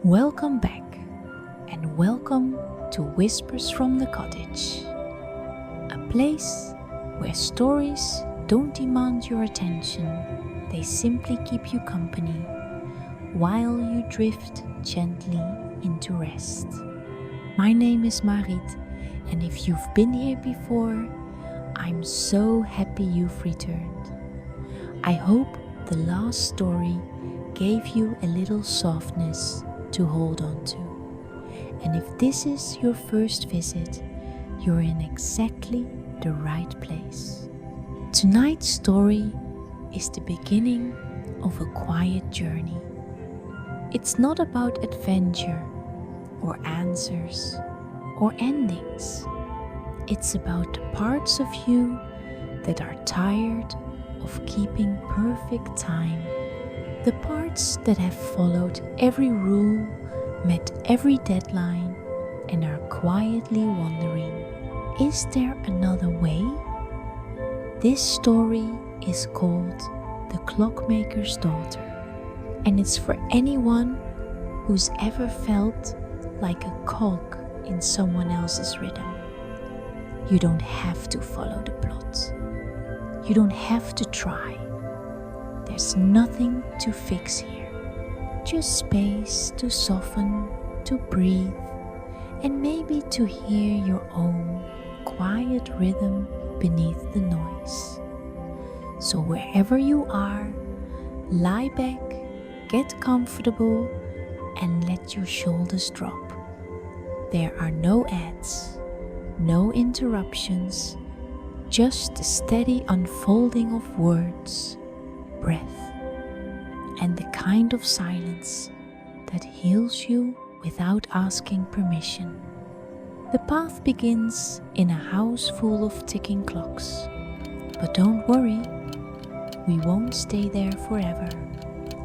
Welcome back, and welcome to Whispers from the Cottage, a place where stories don't demand your attention, they simply keep you company while you drift gently into rest. My name is Marit, and if you've been here before, I'm so happy you've returned. I hope the last story gave you a little softness to hold on to. And if this is your first visit, you're in exactly the right place. Tonight's story is the beginning of a quiet journey. It's not about adventure or answers or endings. It's about the parts of you that are tired of keeping perfect time. The parts that have followed every rule, met every deadline, and are quietly wondering, is there another way? This story is called The Clockmaker's Daughter, and it's for anyone who's ever felt like a cog in someone else's rhythm. You don't have to follow the plot. You don't have to try. There's nothing to fix here, just space to soften, to breathe, and maybe to hear your own quiet rhythm beneath the noise. So wherever you are, lie back, get comfortable, and let your shoulders drop. There are no ads, no interruptions, just the steady unfolding of words, breath, and the kind of silence that heals you without asking permission. The path begins in a house full of ticking clocks. But don't worry, we won't stay there forever.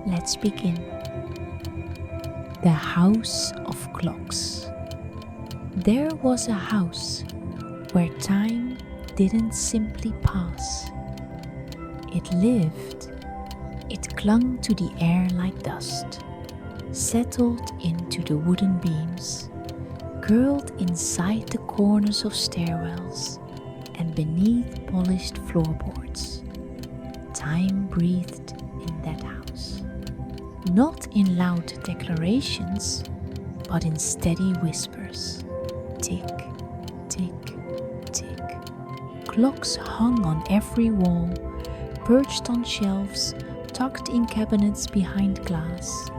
Let's begin. The House of Clocks. There was a house where time didn't simply pass. It lived. It clung to the air like dust, settled into the wooden beams, curled inside the corners of stairwells and beneath polished floorboards. Time breathed in that house, not in loud declarations, but in steady whispers. Tick, tick, tick. Clocks hung on every wall, perched on shelves, tucked in cabinets behind glass.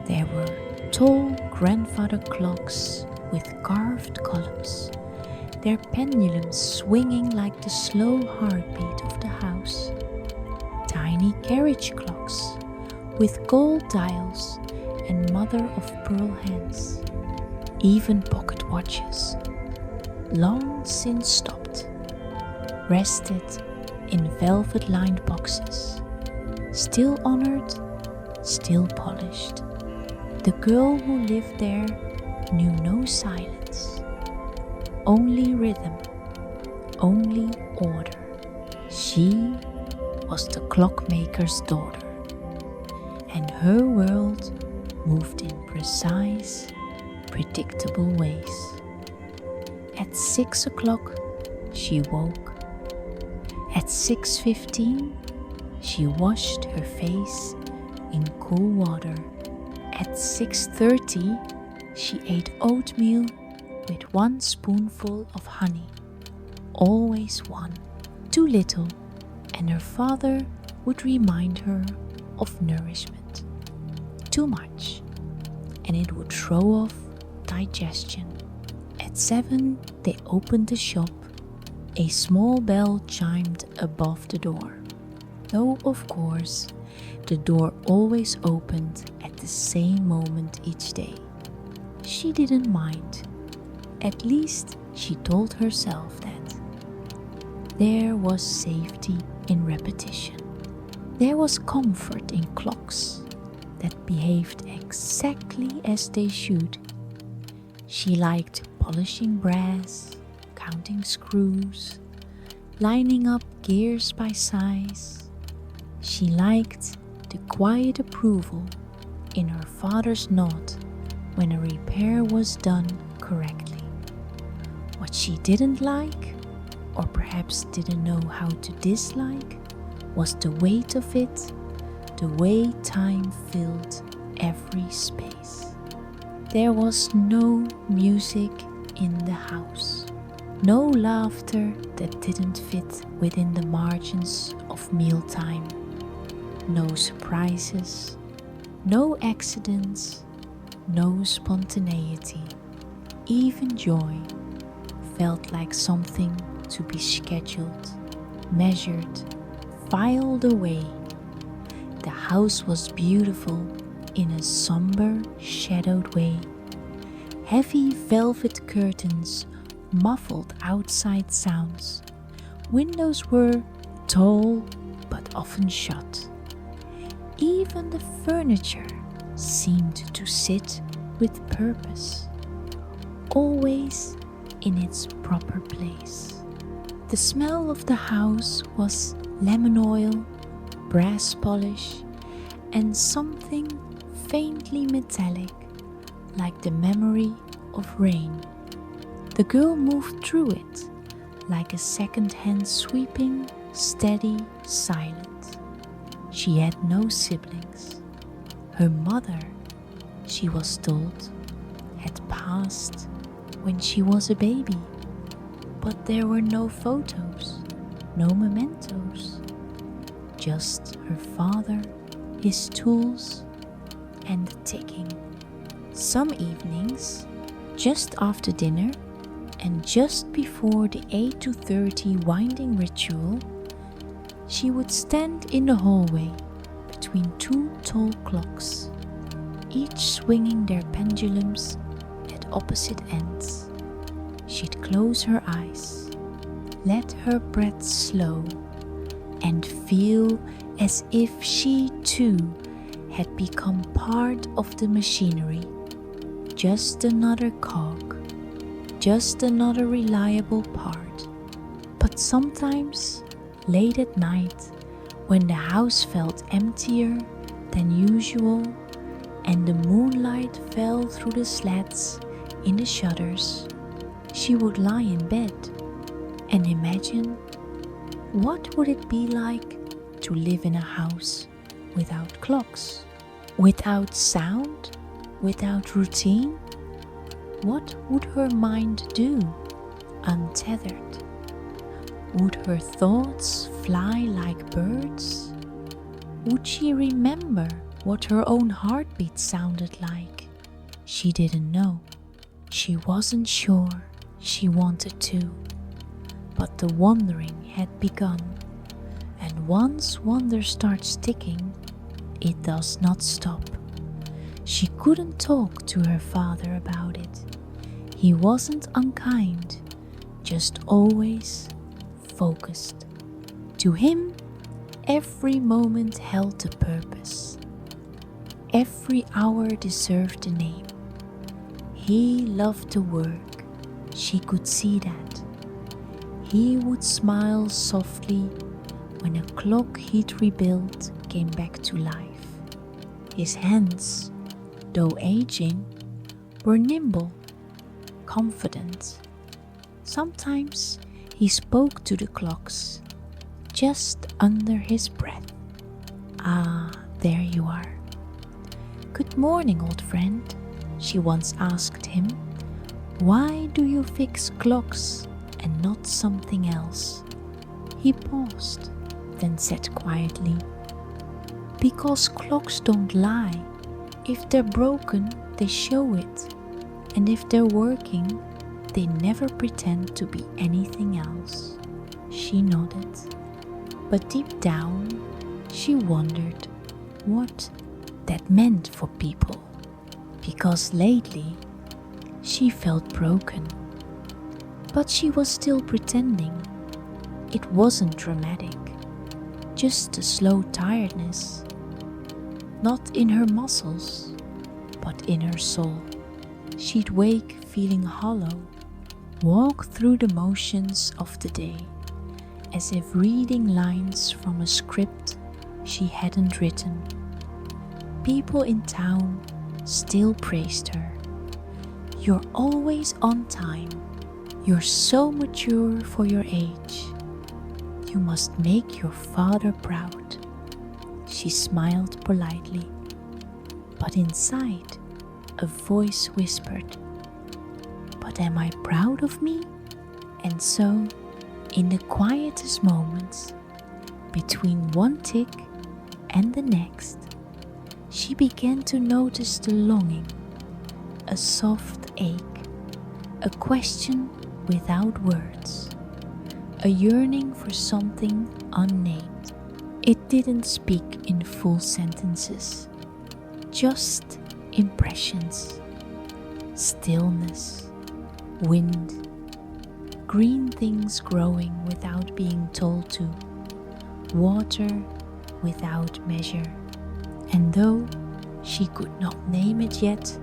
There were tall grandfather clocks with carved columns, their pendulums swinging like the slow heartbeat of the house. Tiny carriage clocks with gold dials and mother-of-pearl hands. Even pocket watches, long since stopped, rested in velvet-lined boxes. Still honored, still polished. The girl who lived there knew no silence, only rhythm, only order. She was the clockmaker's daughter, and her world moved in precise, predictable ways. At 6 o'clock, she woke. At 6:15, she washed her face in cool water. At 6:30, she ate oatmeal with 1 spoonful of honey. Always one. Too little, and her father would remind her of nourishment. Too much, and it would throw off digestion. At 7, they opened the shop. A small bell chimed above the door. Though, of course, the door always opened at the same moment each day. She didn't mind. At least she told herself that. There was safety in repetition. There was comfort in clocks that behaved exactly as they should. She liked polishing brass, counting screws, lining up gears by size. She liked the quiet approval in her father's nod when a repair was done correctly. What she didn't like, or perhaps didn't know how to dislike, was the weight of it, the way time filled every space. There was no music in the house, no laughter that didn't fit within the margins of mealtime, no surprises, no accidents, no spontaneity. Even joy felt like something to be scheduled, measured, filed away. The house was beautiful in a somber, shadowed way. Heavy velvet curtains muffled outside sounds. Windows were tall but often shut. Even the furniture seemed to sit with purpose, always in its proper place. The smell of the house was lemon oil, brass polish, and something faintly metallic, like the memory of rain. The girl moved through it, like a second hand sweeping, steady, silent. She had no siblings. Her mother, she was told, had passed when she was a baby. But there were no photos, no mementos, just her father, his tools, and the ticking. Some evenings, just after dinner and just before the 8 to 30 winding ritual, she would stand in the hallway between two tall clocks, each swinging their pendulums at opposite ends. She'd close her eyes, let her breath slow, and feel as if she too had become part of the machinery, just another cog, just another reliable part. But sometimes, late at night, when the house felt emptier than usual and the moonlight fell through the slats in the shutters, she would lie in bed and imagine, what would it be like to live in a house without clocks, without sound, without routine? What would her mind do, untethered? Would her thoughts fly like birds? Would she remember what her own heartbeat sounded like? She didn't know. She wasn't sure she wanted to. But the wandering had begun, and once wonder starts ticking, it does not stop. She couldn't talk to her father about it. He wasn't unkind, just always focused. To him, every moment held a purpose. Every hour deserved a name. He loved the work. She could see that. He would smile softly when a clock he'd rebuilt came back to life. His hands, though aging, were nimble, confident. Sometimes he spoke to the clocks, just under his breath. "Ah, there you are." "Good morning, old friend," she once asked him. "Why do you fix clocks and not something else?" He paused, then said quietly, "Because clocks don't lie. If they're broken, they show it. And if they're working, they never pretend to be anything else." She nodded. But deep down, she wondered what that meant for people. Because lately, she felt broken. But she was still pretending. It wasn't dramatic, just a slow tiredness. Not in her muscles, but in her soul. She'd wake feeling hollow, walk through the motions of the day, as if reading lines from a script she hadn't written. People in town still praised her, You're always on time. You're so mature for your age. You must make your father proud. She smiled politely, but inside a voice whispered, "But am I proud of me?" And so, in the quietest moments, between one tick and the next, she began to notice the longing, a soft ache, a question without words, a yearning for something unnamed. It didn't speak in full sentences, just impressions, stillness, wind, green things growing without being told to, water without measure. And though she could not name it yet,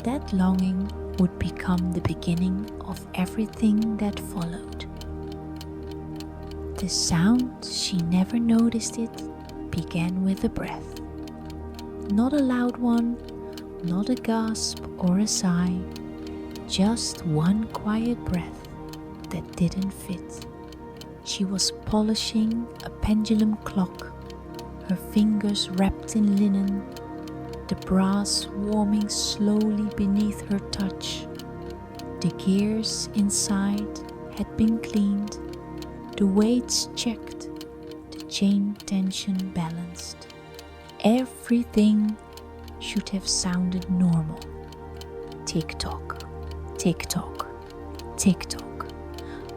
that longing would become the beginning of everything that followed. The sound, she never noticed it, began with a breath. Not a loud one, not a gasp or a sigh, just one quiet breath that didn't fit. She was polishing a pendulum clock, her fingers wrapped in linen, the brass warming slowly beneath her touch. The gears inside had been cleaned, the weights checked, the chain tension balanced. Everything should have sounded normal. Tick-tock, tick-tock, tick-tock.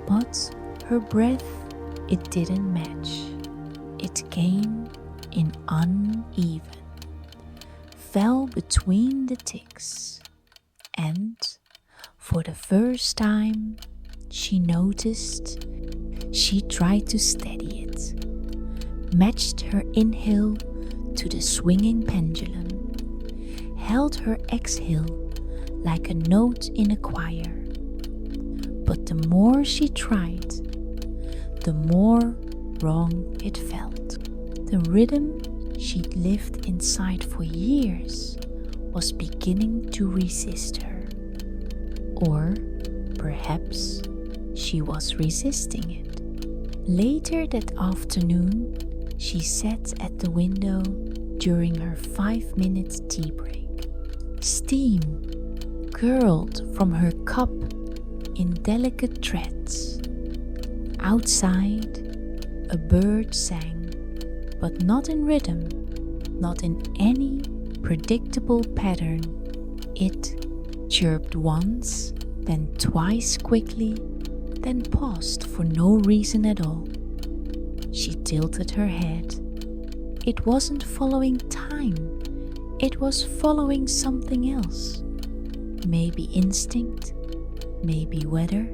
But her breath, it didn't match. It came in uneven, fell between the ticks, and for the first time she noticed she tried to steady it, matched her inhale to the swinging pendulum, held her exhale like a note in a choir. But the more she tried, the more wrong it felt. The rhythm she'd lived inside for years was beginning to resist her. Or perhaps she was resisting it. Later that afternoon, she sat at the window during her 5-minute tea break. Steam curled from her cup in delicate threads. Outside, a bird sang, but not in rhythm, not in any predictable pattern. It chirped once, then twice quickly, then paused for no reason at all. She tilted her head. It wasn't following time, it was following something else. Maybe instinct, maybe weather,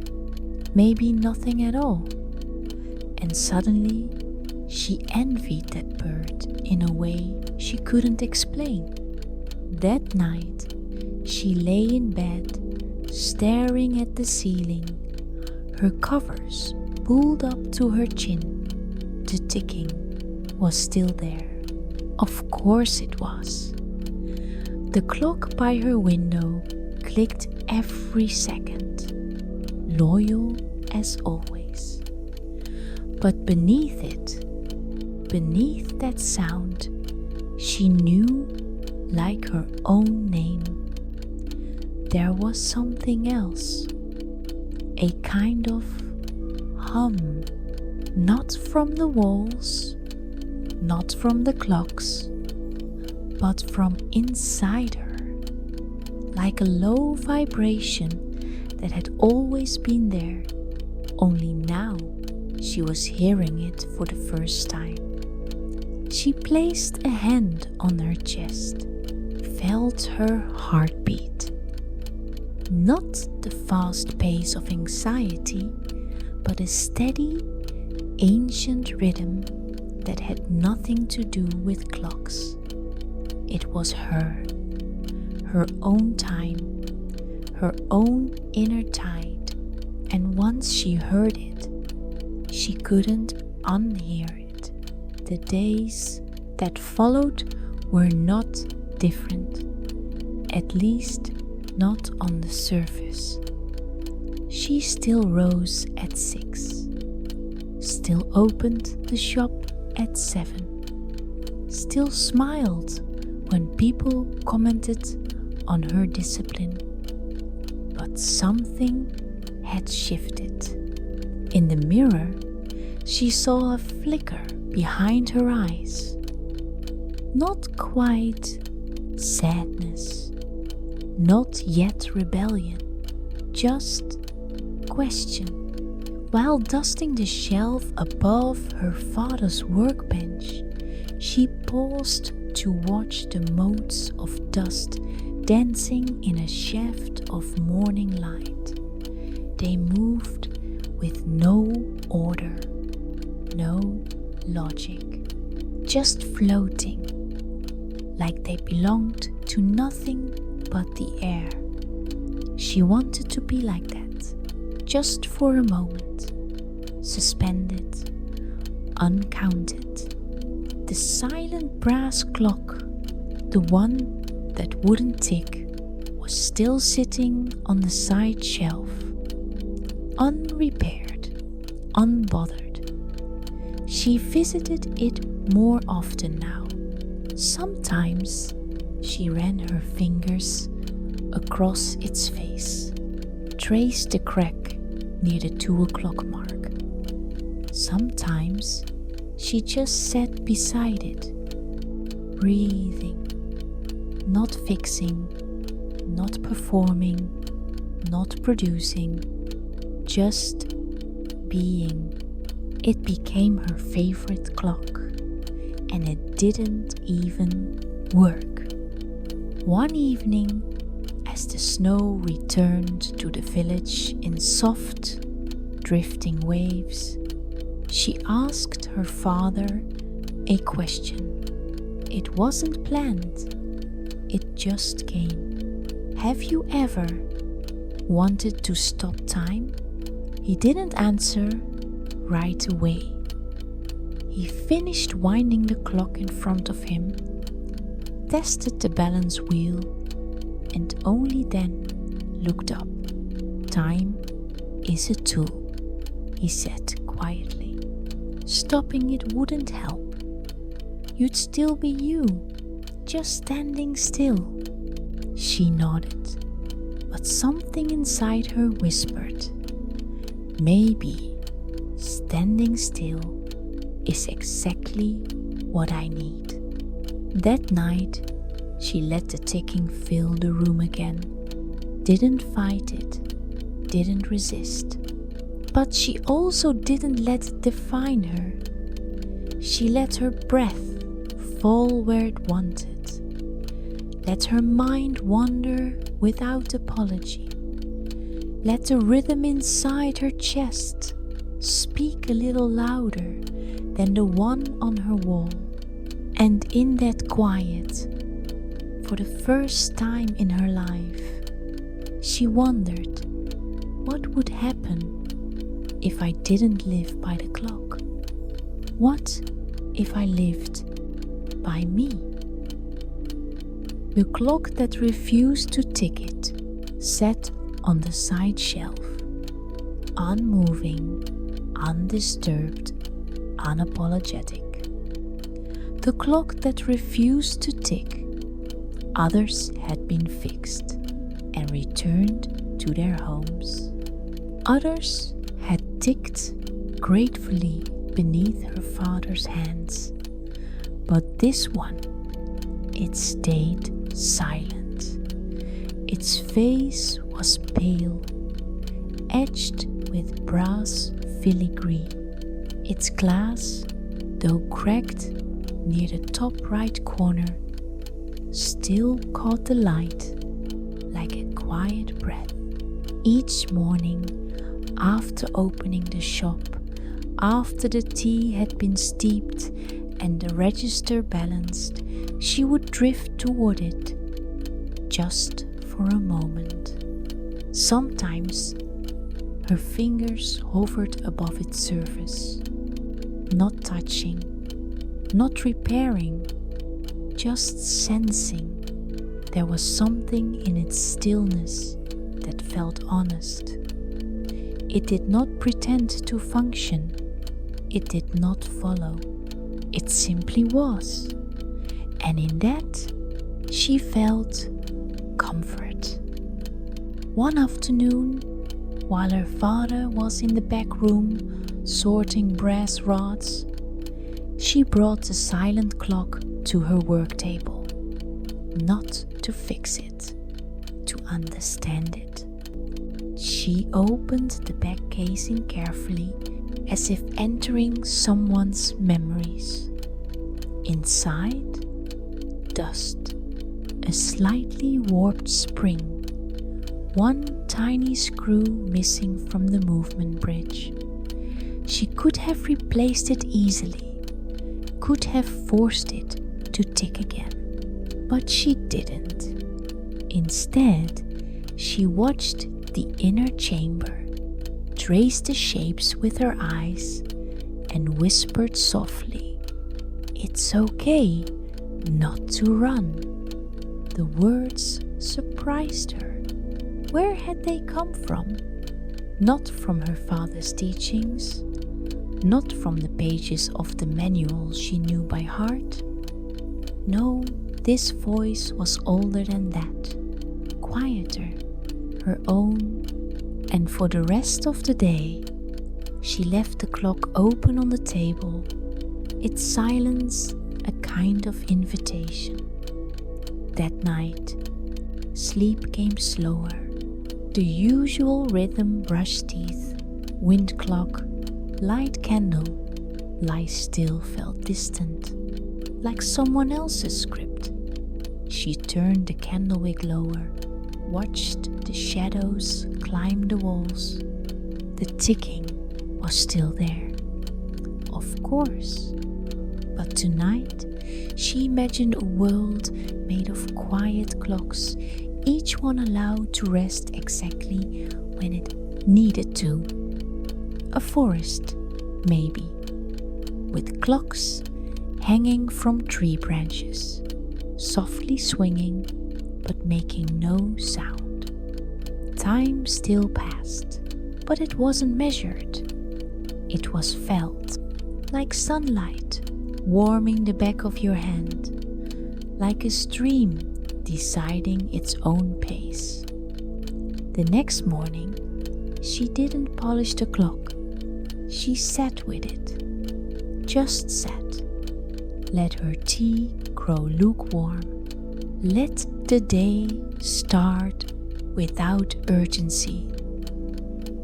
maybe nothing at all. And suddenly, she envied that bird in a way she couldn't explain. That night, she lay in bed, staring at the ceiling, her covers pulled up to her chin. The ticking was still there. Of course it was. The clock by her window clicked every second, loyal as always. But beneath it, beneath that sound, she knew, like her own name, there was something else, a kind of hum, not from the walls, not from the clocks, but from inside her, like a low vibration that had always been there, only now she was hearing it for the first time. She placed a hand on her chest, felt her heartbeat. Not the fast pace of anxiety, but a steady, ancient rhythm that had nothing to do with clocks. It was her own time, her own inner tide, and once she heard it, she couldn't unhear it. The days that followed were not different, at least not on the surface. She still rose at 6, still opened the shop at 7, still smiled when people commented on her discipline. But something had shifted. In the mirror, she saw a flicker behind her eyes. Not quite sadness, not yet rebellion, just question. While dusting the shelf above her father's workbench, she paused to watch the motes of dust dancing in a shaft of morning light. They moved with no order, no logic, just floating, like they belonged to nothing but the air. She wanted to be like that, just for a moment, suspended, uncounted. The silent brass clock, the one that wouldn't tick, was still sitting on the side shelf, unrepaired, unbothered. She visited it more often now. Sometimes she ran her fingers across its face, traced the crack near the 2 o'clock mark. Sometimes she just sat beside it, breathing, not fixing, not performing, not producing, just being. It became her favorite clock, and it didn't even work. One evening, as the snow returned to the village in soft, drifting waves, she asked her father a question. It wasn't planned, it just came. Have you ever wanted to stop time? He didn't answer right away. He finished winding the clock in front of him, tested the balance wheel, and only then looked up. Time is a tool, he said quietly. Stopping it wouldn't help. You'd still be you, just standing still. She nodded, but something inside her whispered, maybe standing still is exactly what I need. That night, she let the ticking fill the room again. Didn't fight it, didn't resist. But she also didn't let it define her. She let her breath fall where it wanted. Let her mind wander without apology. Let the rhythm inside her chest speak a little louder than the one on her wall. And in that quiet, for the first time in her life, she wondered what would happen if I didn't live by the clock. What if I lived by me? The clock that refused to tick it sat on the side shelf, unmoving, undisturbed, unapologetic. The clock that refused to tick, others had been fixed and returned to their homes. Others had ticked gratefully beneath her father's hands, but this one, it stayed silent. Its face was pale, edged with brass filigree. Its glass, though cracked near the top right corner, still caught the light like a quiet breath. Each morning, after opening the shop, after the tea had been steeped and the register balanced, she would drift toward it, just for a moment. Sometimes her fingers hovered above its surface, not touching, not repairing, just sensing There was something in its stillness that felt honest. It did not pretend to function. It did not follow. It simply was. And in that, she felt comfort. One afternoon, while her father was in the back room sorting brass rods, she brought the silent clock to her work table, not to fix it, to understand it. She opened the back casing carefully, as if entering someone's memories. Inside, dust, a slightly warped spring, one tiny screw missing from the movement bridge. She could have replaced it easily, could have forced it to tick again, but she didn't. Instead, she watched the inner chamber, traced the shapes with her eyes, and whispered softly, "It's okay not to run." The words surprised her. Where had they come from? Not from her father's teachings, not from the pages of the manual she knew by heart. No, this voice was older than that, quieter, her own, and for the rest of the day, she left the clock open on the table, its silence a kind of invitation. That night, sleep came slower. The usual rhythm, brush teeth, wind clock, light candle, lie still felt distant, like someone else's script. She turned the candle wick lower, watched the shadows climb the walls. The ticking was still there, of course, but tonight she imagined a world made of quiet clocks, each one allowed to rest exactly when it needed to. A forest, maybe, with clocks hanging from tree branches, softly swinging but making no sound. Time still passed, but it wasn't measured. It was felt, like sunlight warming the back of your hand, like a stream deciding its own pace. The next morning, she didn't polish the clock. She sat with it, just sat. Let her tea grow lukewarm. Let the day start without urgency.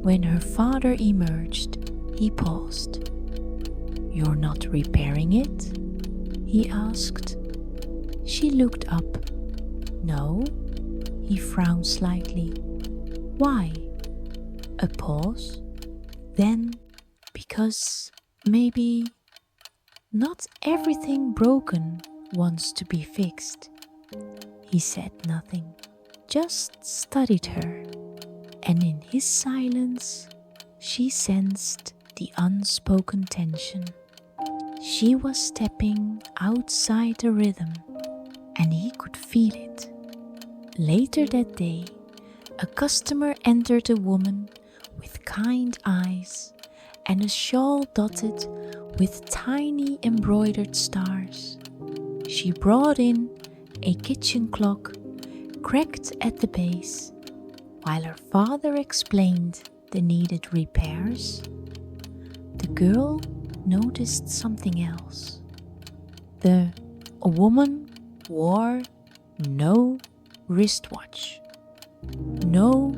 When her father emerged, he paused. "You're not repairing it?" he asked. She looked up. "No," he frowned slightly. "Why?" A pause. Then, because maybe not everything broken wants to be fixed. He said nothing, just studied her, and in his silence, she sensed the unspoken tension. She was stepping outside the rhythm, and he could feel it. Later that day, a customer entered, a woman with kind eyes and a shawl dotted with tiny embroidered stars. She brought in a kitchen clock, cracked at the base, while her father explained the needed repairs. The girl noticed something else. The woman wore no wristwatch, no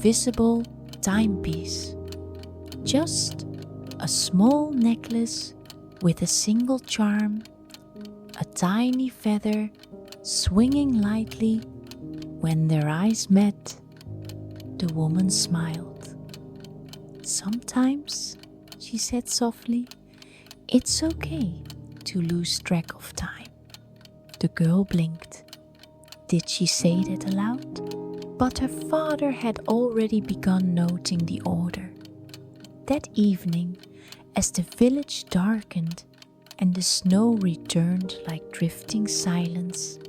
visible timepiece, just a small necklace with a single charm, a tiny feather swinging lightly. When their eyes met, the woman smiled. "Sometimes," she said softly, "it's okay to lose track of time." The girl blinked. Did she say that aloud? But her father had already begun noting the order. That evening, as the village darkened and the snow returned like drifting silence,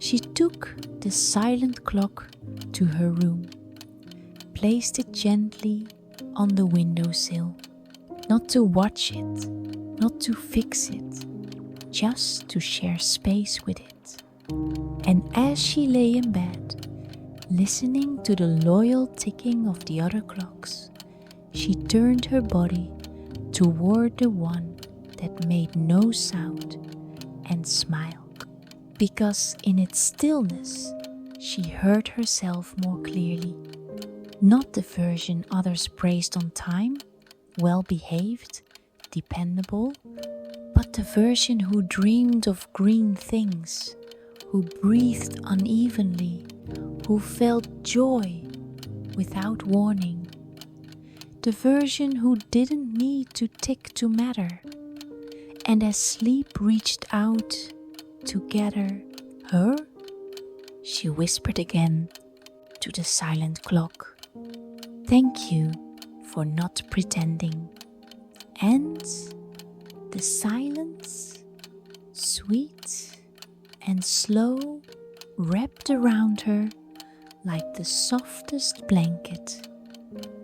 She took the silent clock to her room, placed it gently on the windowsill, not to watch it, not to fix it, just to share space with it. And as she lay in bed, listening to the loyal ticking of the other clocks, she turned her body toward the one that made no sound and smiled, because in its stillness she heard herself more clearly. Not the version others praised on time, well-behaved, dependable, but the version who dreamed of green things, who breathed unevenly, who felt joy without warning. The version who didn't need to tick to matter. And as sleep reached out to gather her, she whispered again to the silent clock, "Thank you for not pretending." And the silence, sweet and slow, wrapped around her like the softest blanket,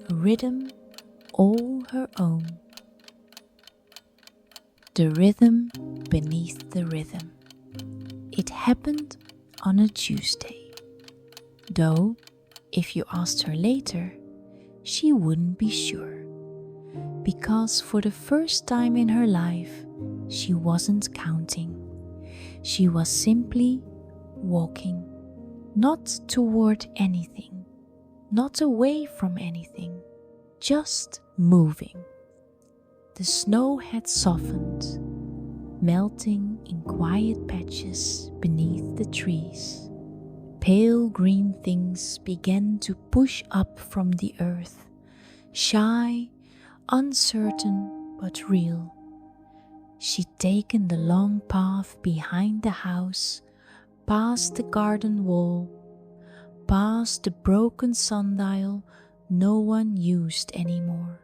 a rhythm all her own. The rhythm beneath the rhythm. It happened on a Tuesday, though if you asked her later, she wouldn't be sure, because for the first time in her life, she wasn't counting. She was simply walking, not toward anything, not away from anything, just moving. The snow had softened, melting in quiet patches beneath the trees. Pale green things began to push up from the earth, shy, uncertain but real. She'd taken the long path behind the house, past the garden wall, past the broken sundial no one used anymore.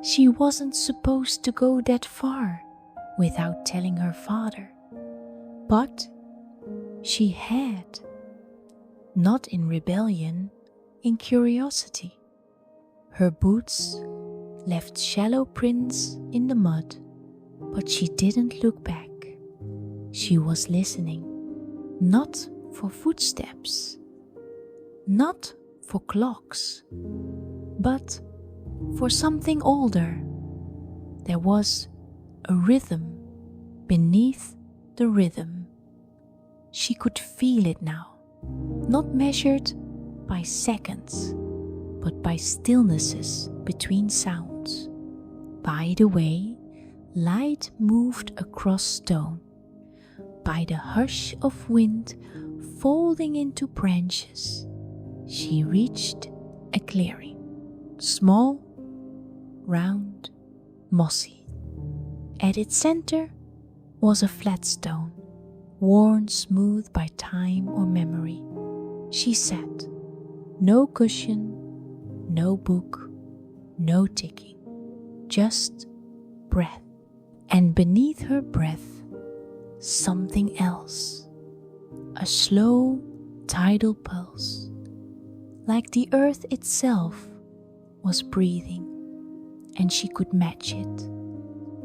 She wasn't supposed to go that far without telling her father, but she had. Not in rebellion, in curiosity. Her boots left shallow prints in the mud, but she didn't look back. She was listening, not for footsteps, not for clocks, but for something older. There was a rhythm beneath the rhythm. She could feel it now. Not measured by seconds, but by stillnesses between sounds. By the way light moved across stone, by the hush of wind folding into branches, she reached a clearing. Small, round, mossy. At its center was a flat stone, worn smooth by time or memory. She sat, no cushion, no book, no ticking, just breath. And beneath her breath, something else, a slow tidal pulse, like the earth itself was breathing, and she could match it.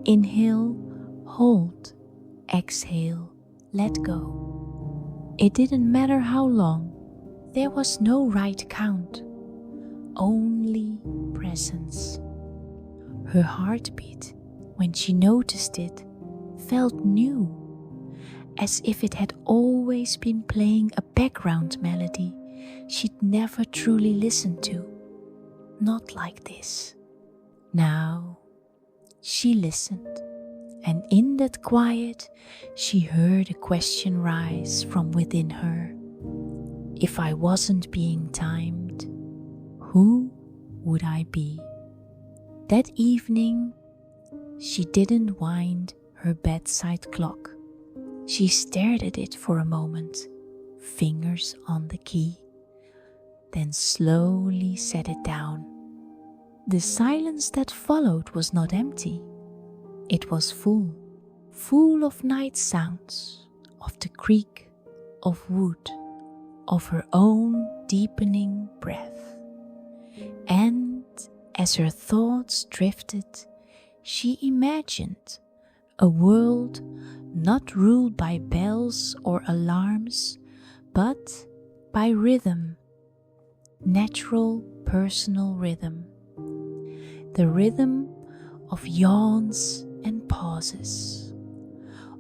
Inhale, hold, exhale, let go. It didn't matter how long, there was no right count, only presence. Her heartbeat, when she noticed it, felt new, as if it had always been playing a background melody she'd never truly listened to. Not like this. Now, she listened, and in that quiet, she heard a question rise from within her. If I wasn't being timed, who would I be? That evening, she didn't wind her bedside clock. She stared at it for a moment, fingers on the key, then slowly set it down. The silence that followed was not empty. It was full of night sounds, of the creak of wood, of her own deepening breath. And as her thoughts drifted, she imagined a world not ruled by bells or alarms, but by rhythm, natural personal rhythm, the rhythm of yawns and pauses,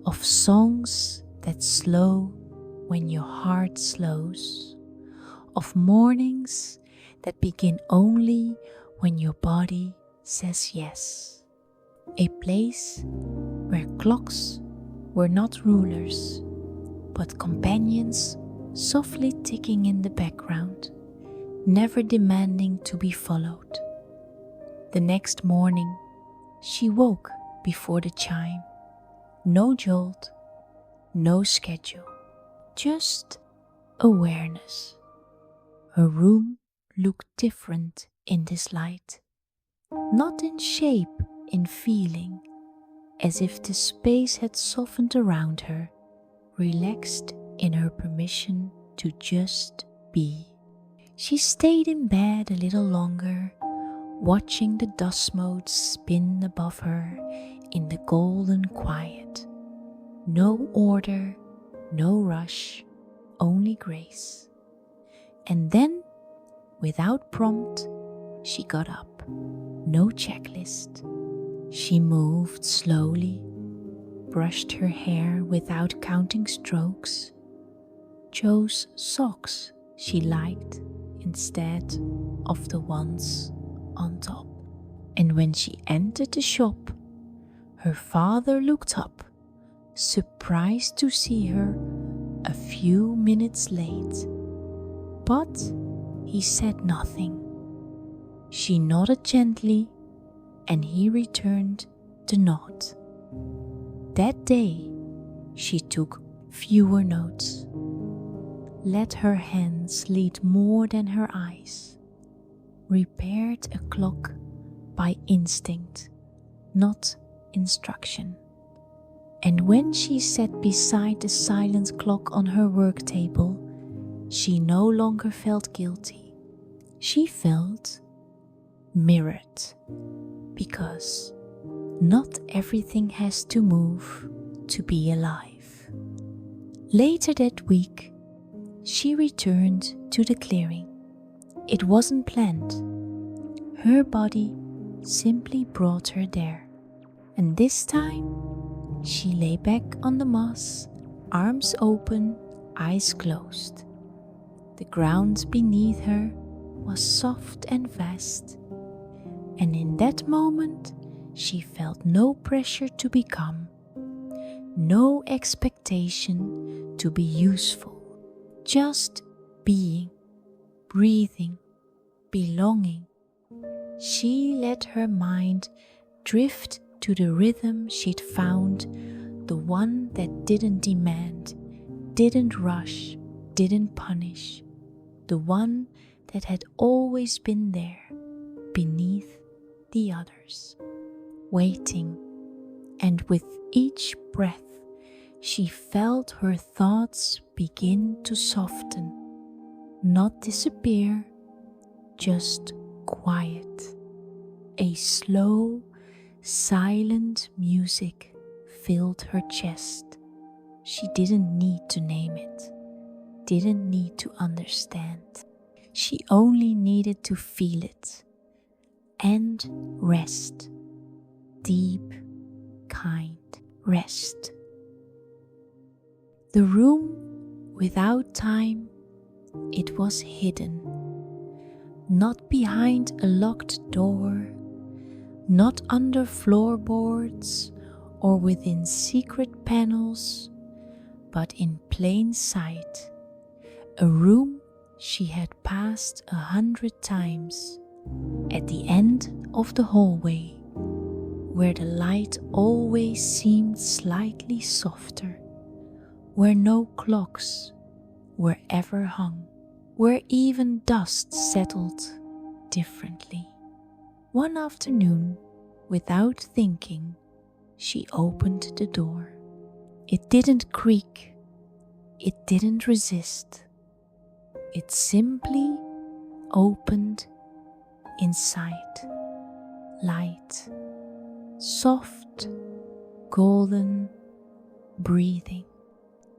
of songs that slow when your heart slows, of mornings that begin only when your body says yes. A place where clocks were not rulers, but companions softly ticking in the background, never demanding to be followed. The next morning, she woke before the chime. No jolt, no schedule, just awareness. Her room looked different in this light, not in shape, in feeling, as if the space had softened around her, relaxed in her permission to just be. She stayed in bed a little longer, watching the dust motes spin above her in the golden quiet. No order, no rush, only grace. And then, without prompt, she got up. No checklist. She moved slowly, brushed her hair without counting strokes, chose socks she liked instead of the ones on top. And when she entered the shop, her father looked up, surprised to see her a few minutes late. But he said nothing. She nodded gently, and he returned the nod. That day, she took fewer notes, let her hands lead more than her eyes, repaired a clock by instinct, not instruction. And when she sat beside the silent clock on her work table, she no longer felt guilty. She felt mirrored, because not everything has to move to be alive. Later that week, she returned to the clearing. It wasn't planned. Her body simply brought her there. And this time, she lay back on the moss, arms open, eyes closed. The ground beneath her was soft and vast, and in that moment she felt no pressure to become, no expectation to be useful, just being, breathing, belonging. She let her mind drift to the rhythm she'd found, the one that didn't demand, didn't rush, didn't punish, the one that had always been there, beneath the others, waiting. And with each breath, she felt her thoughts begin to soften, not disappear, just quiet. A slow, silent music filled her chest. She didn't need to name it, didn't need to understand. She only needed to feel it and rest. Deep, kind rest. The room without time, it was hidden. Not behind a locked door, not under floorboards or within secret panels, but in plain sight. A room she had passed 100 times, at the end of the hallway, where the light always seemed slightly softer, where no clocks were ever hung, where even dust settled differently. One afternoon, without thinking, she opened the door. It didn't creak, It didn't resist. It simply opened inside. Light, soft, golden, breathing.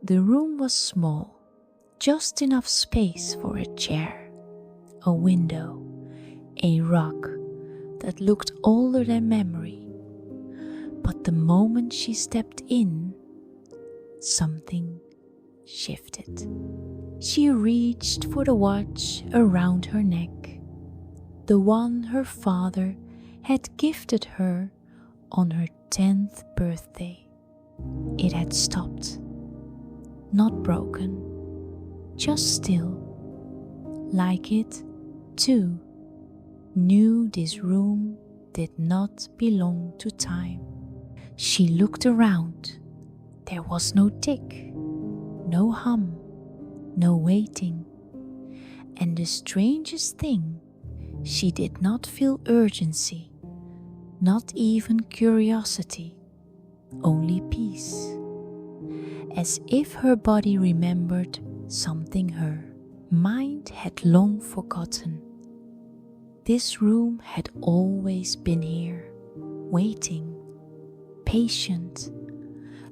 The room was small, just enough space for a chair, a window, a rug that looked older than memory. But the moment she stepped in, something shifted. She reached for the watch around her neck, the one her father had gifted her on her 10th birthday. It had stopped, not broken, just still, like it, too, knew this room did not belong to time. She looked around. There was no tick, no hum, no waiting. And the strangest thing, she did not feel urgency, not even curiosity, only peace. As if her body remembered something her mind had long forgotten. This room had always been here, waiting, patient,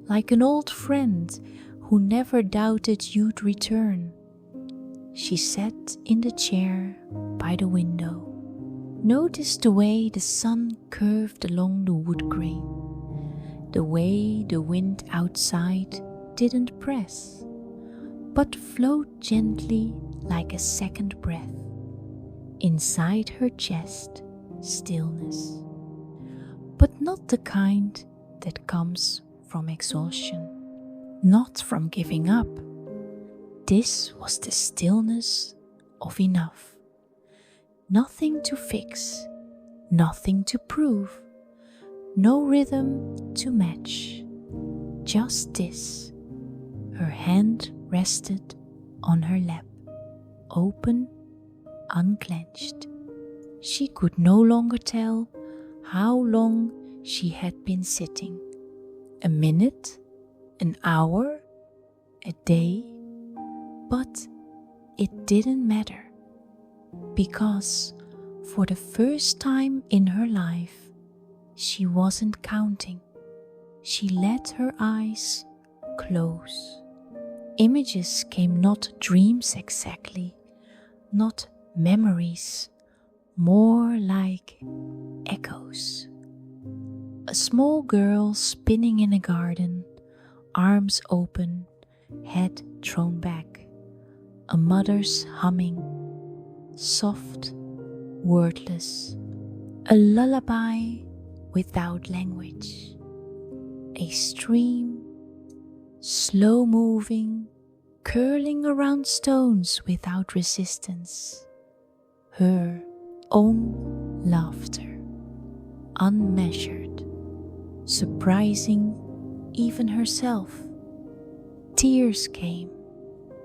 like an old friend who never doubted you'd return. She sat in the chair by the window, noticed the way the sun curved along the wood grain, the way the wind outside didn't press, but flowed gently like a second breath. Inside her chest, stillness, but not the kind that comes from exhaustion, not from giving up. This was the stillness of enough. Nothing to fix, nothing to prove, no rhythm to match. Just this. Her hand rested on her lap, open, unclenched. She could no longer tell how long she had been sitting. A minute, an hour, a day, but it didn't matter, because for the first time in her life, she wasn't counting. She let her eyes close. Images came, not dreams exactly, not memories, more like echoes. A small girl spinning in a garden, arms open, head thrown back. A mother's humming, soft, wordless. A lullaby without language. A stream, slow moving, curling around stones without resistance. Her own laughter, unmeasured, surprising even herself. Tears came,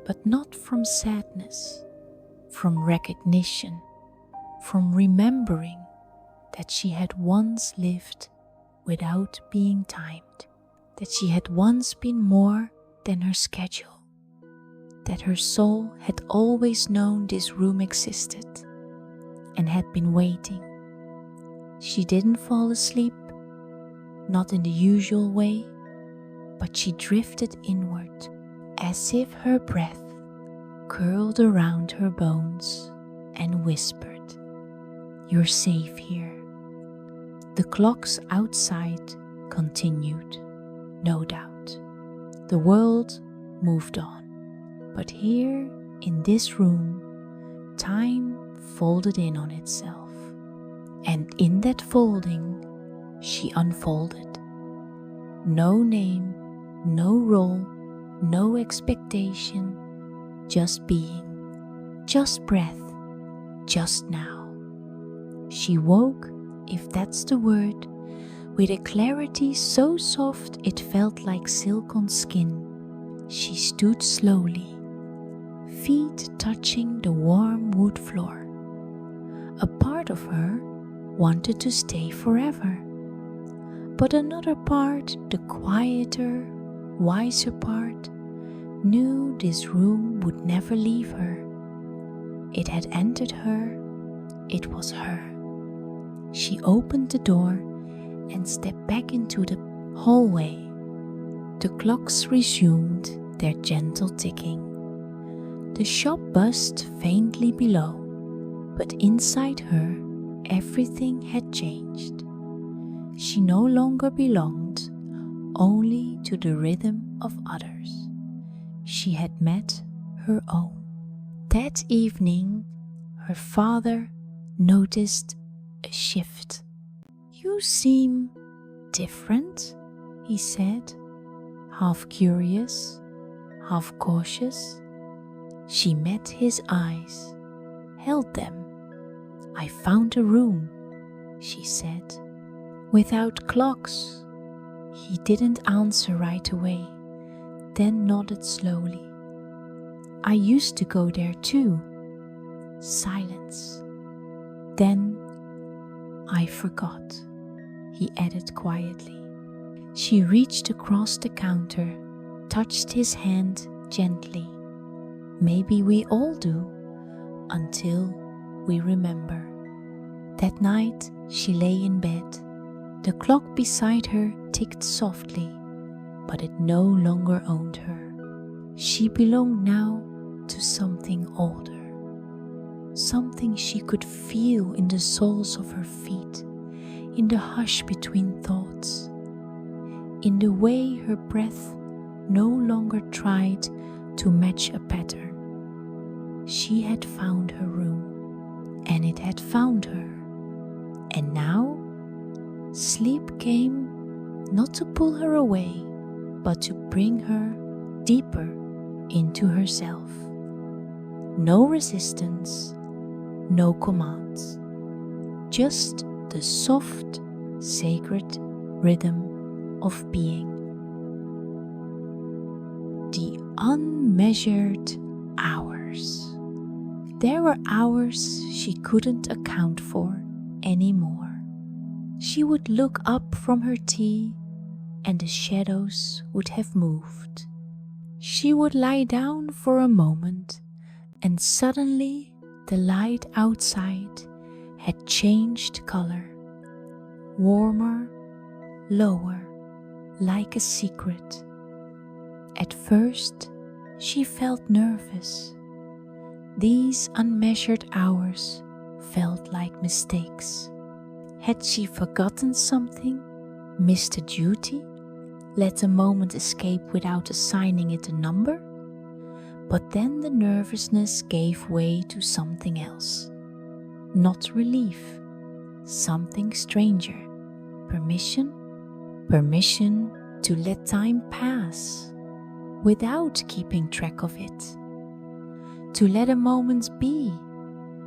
but not from sadness, from recognition, from remembering that she had once lived without being timed, that she had once been more than her schedule, that her soul had always known this room existed and had been waiting. She didn't fall asleep, not in the usual way, but she drifted inward, as if her breath curled around her bones and whispered, "You're safe here." The clocks outside continued, no doubt. The world moved on, but here in this room, time folded in on itself. And in that folding, she unfolded. No name, no role, no expectation, just being, just breath, just now. She woke, if that's the word, with a clarity so soft it felt like silk on skin. She stood slowly, feet touching the warm wood floor. A part of her wanted to stay forever, but another part, the quieter, wiser part, knew this room would never leave her. It had entered her, it was her. She opened the door and stepped back into the hallway. The clocks resumed their gentle ticking. The shop buzzed faintly below, but inside her everything had changed. She no longer belonged only to the rhythm of others. She had met her own. That evening, her father noticed a shift. "You seem different," he said, half curious, half cautious. She met his eyes, held them. "I found a room," she said, "without clocks." He didn't answer right away, then nodded slowly. "I used to go there too." Silence. "Then I forgot," he added quietly. She reached across the counter, touched his hand gently. "Maybe we all do, until we remember." That night she lay in bed. The clock beside her ticked softly, but it no longer owned her. She belonged now to something older, something she could feel in the soles of her feet, in the hush between thoughts, in the way her breath no longer tried to match a pattern. She had found her room, and it had found her. And now, sleep came not to pull her away, but to bring her deeper into herself. No resistance, no commands, just the soft, sacred rhythm of being. The unmeasured hours. There were hours she couldn't account for anymore. She would look up from her tea and the shadows would have moved. She would lie down for a moment and suddenly the light outside had changed color, warmer, lower, like a secret. At first, she felt nervous. These unmeasured hours felt like mistakes. Had she forgotten something, missed a duty, let a moment escape without assigning it a number? But then the nervousness gave way to something else. Not relief, something stranger. Permission? Permission to let time pass without keeping track of it. To let a moment be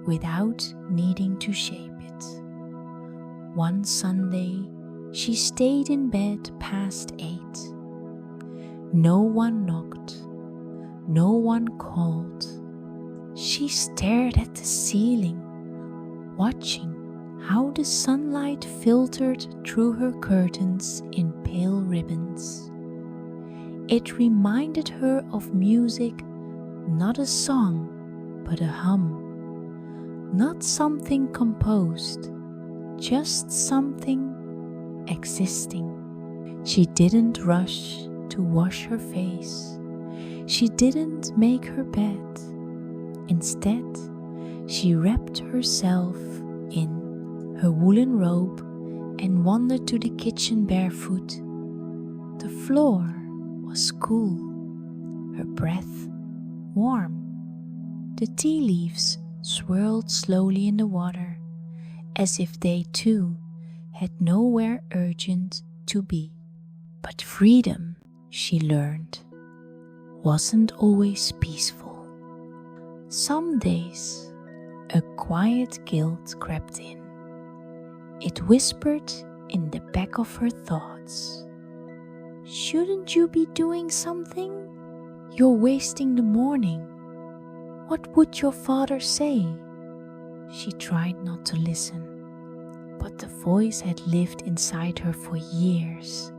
without needing to shape it. One Sunday, she stayed in bed past 8. No one knocked. No one called. She stared at the ceiling, watching how the sunlight filtered through her curtains in pale ribbons. It reminded her of music, not a song, but a hum. Not something composed, just something existing. She didn't rush to wash her face. She didn't make her bed. Instead, she wrapped herself in her woolen robe and wandered to the kitchen barefoot. The floor was cool, her breath warm. The tea leaves swirled slowly in the water, as if they too had nowhere urgent to be. But freedom, she learned, wasn't always peaceful. Some days, a quiet guilt crept in. It whispered in the back of her thoughts. Shouldn't you be doing something? You're wasting the morning. What would your father say? She tried not to listen, but the voice had lived inside her for years.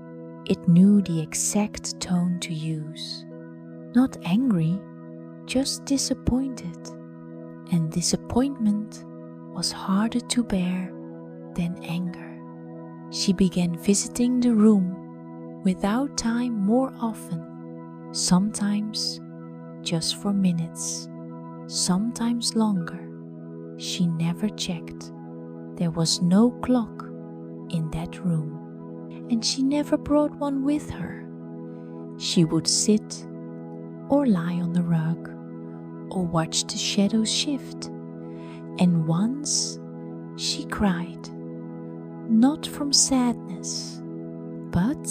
It knew the exact tone to use. Not angry, just disappointed. And disappointment was harder to bear than anger. She began visiting the room without time more often, sometimes just for minutes, sometimes longer. She never checked. There was no clock in that room, and she never brought one with her. She would sit or lie on the rug or watch the shadows shift. And once she cried, not from sadness, but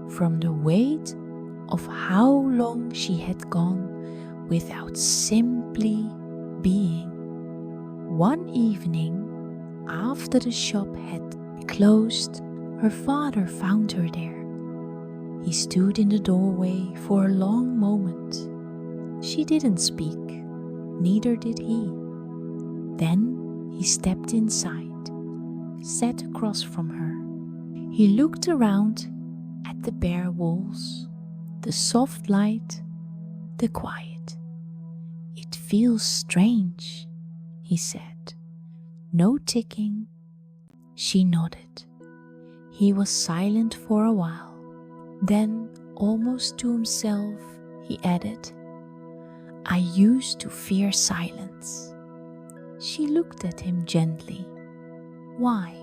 from the weight of how long she had gone without simply being. One evening, after the shop had closed, her father found her there. He stood in the doorway for a long moment. She didn't speak, neither did he. Then he stepped inside, sat across from her. He looked around at the bare walls, the soft light, the quiet. "It feels strange," he said. "No ticking." She nodded. He was silent for a while. Then, almost to himself, he added, "I used to fear silence." She looked at him gently. "Why?"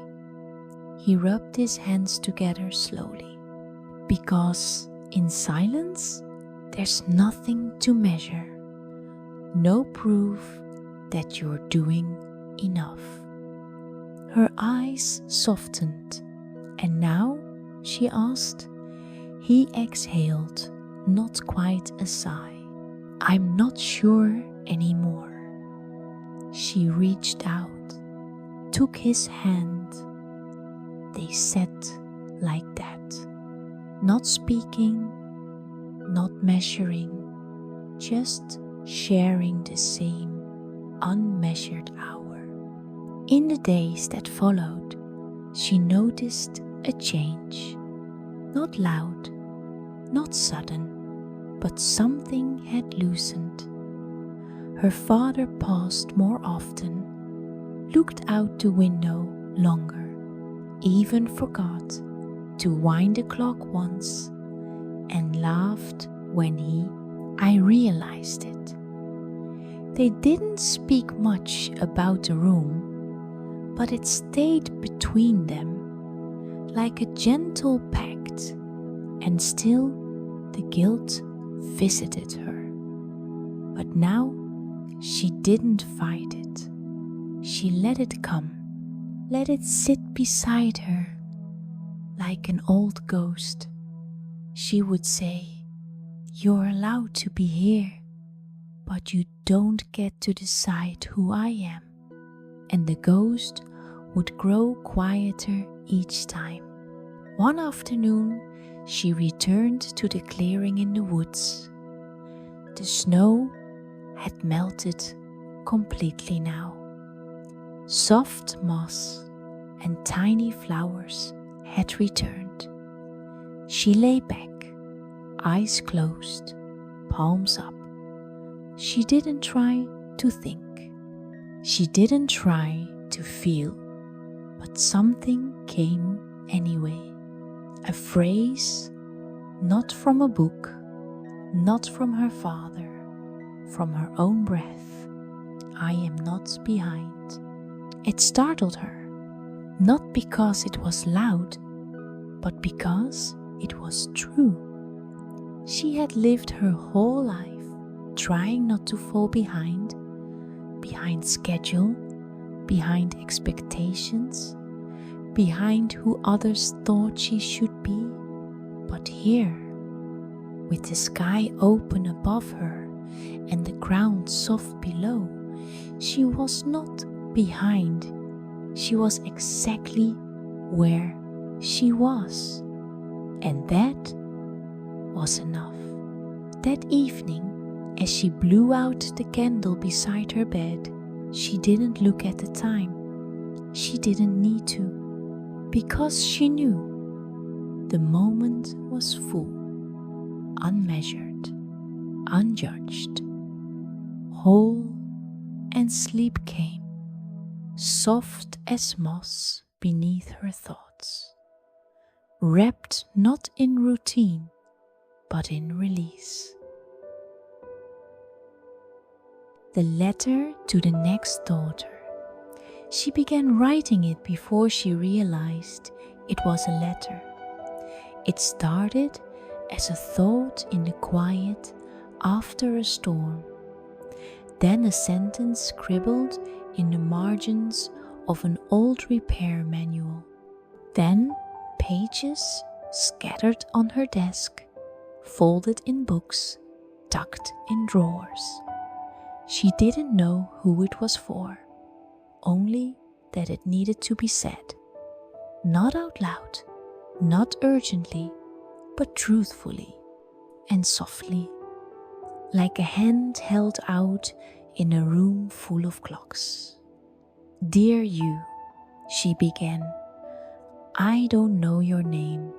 He rubbed his hands together slowly. "Because in silence, there's nothing to measure. No proof that you're doing enough." Her eyes softened. "And now?" she asked. He exhaled, not quite a sigh. "I'm not sure anymore." She reached out, took his hand. They sat like that, not speaking, not measuring, just sharing the same unmeasured hour. In the days that followed, she noticed a change. Not loud, not sudden, but something had loosened. Her father paused more often, looked out the window longer, even forgot to wind the clock once, and laughed when I realized it. They didn't speak much about the room, but it stayed between them like a gentle pact, and still the guilt visited her. But now she didn't fight it. She let it come, let it sit beside her like an old ghost. She would say, "You're allowed to be here, but you don't get to decide who I am." And the ghost would grow quieter each time. One afternoon, she returned to the clearing in the woods. The snow had melted completely now. Soft moss and tiny flowers had returned. She lay back, eyes closed, palms up. She didn't try to think. She didn't try to feel, but something came anyway. A phrase, not from a book, not from her father, from her own breath. "I am not behind." It startled her, not because it was loud, but because it was true. She had lived her whole life trying not to fall behind schedule, behind expectations, behind who others thought she should be. But here, with the sky open above her and the ground soft below, she was not behind. She was exactly where she was. And that was enough. That evening, as she blew out the candle beside her bed, she didn't look at the time. She didn't need to, because she knew the moment was full, unmeasured, unjudged, whole, and sleep came, soft as moss beneath her thoughts, wrapped not in routine, but in release. The letter to the next daughter. She began writing it before she realized it was a letter. It started as a thought in the quiet after a storm, then a sentence scribbled in the margins of an old repair manual, then pages scattered on her desk, folded in books, tucked in drawers. She didn't know who it was for, only that it needed to be said. Not out loud, not urgently, but truthfully and softly, like a hand held out in a room full of clocks. Dear you, she began, I don't know your name.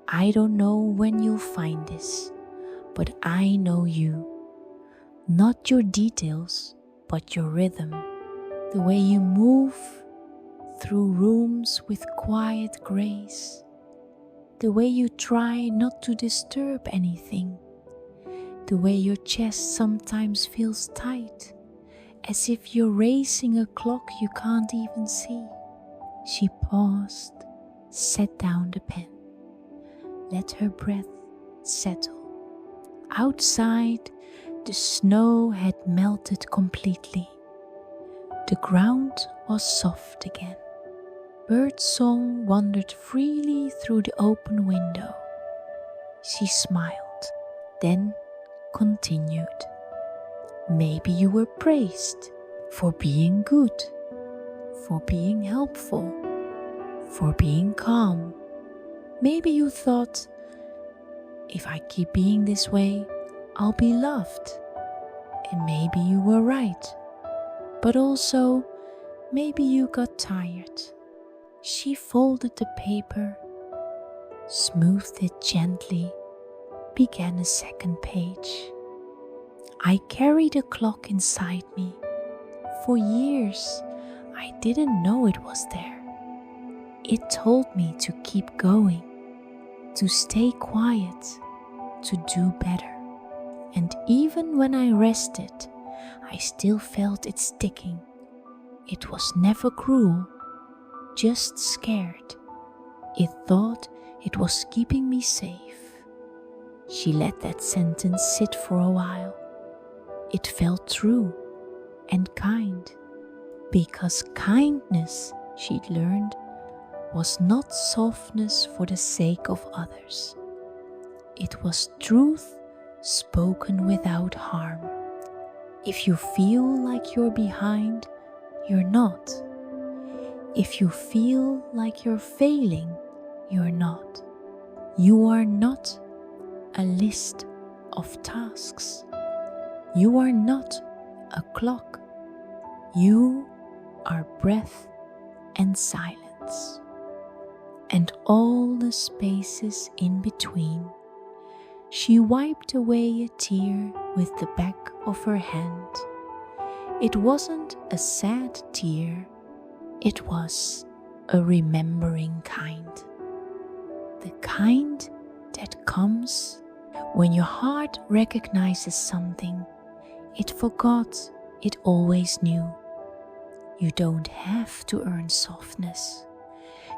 I don't know when you'll find this, but I know you. Not your details, but your rhythm. The way you move through rooms with quiet grace. The way you try not to disturb anything. The way your chest sometimes feels tight, as if you're racing a clock you can't even see. She paused, set down the pen, let her breath settle. Outside, the snow had melted completely. The ground was soft again. Birdsong wandered freely through the open window. She smiled, then continued. Maybe you were praised for being good, for being helpful, for being calm. Maybe you thought, if I keep being this way, I'll be loved. And maybe you were right. But also, maybe you got tired. She folded the paper, smoothed it gently, began a second page. I carried a clock inside me. For years, I didn't know it was there. It told me to keep going, to stay quiet, to do better. And even when I rested, I still felt it sticking. It was never cruel, just scared. It thought it was keeping me safe. She let that sentence sit for a while. It felt true and kind, because kindness, she'd learned, was not softness for the sake of others. It was truth spoken without harm. If you feel like you're behind, you're not. If you feel like you're failing, you're not. You are not a list of tasks. You are not a clock. You are breath and silence, and all the spaces in between. She wiped away a tear with the back of her hand. It wasn't a sad tear, it was a remembering kind. The kind that comes when your heart recognizes something it forgot it always knew. You don't have to earn softness.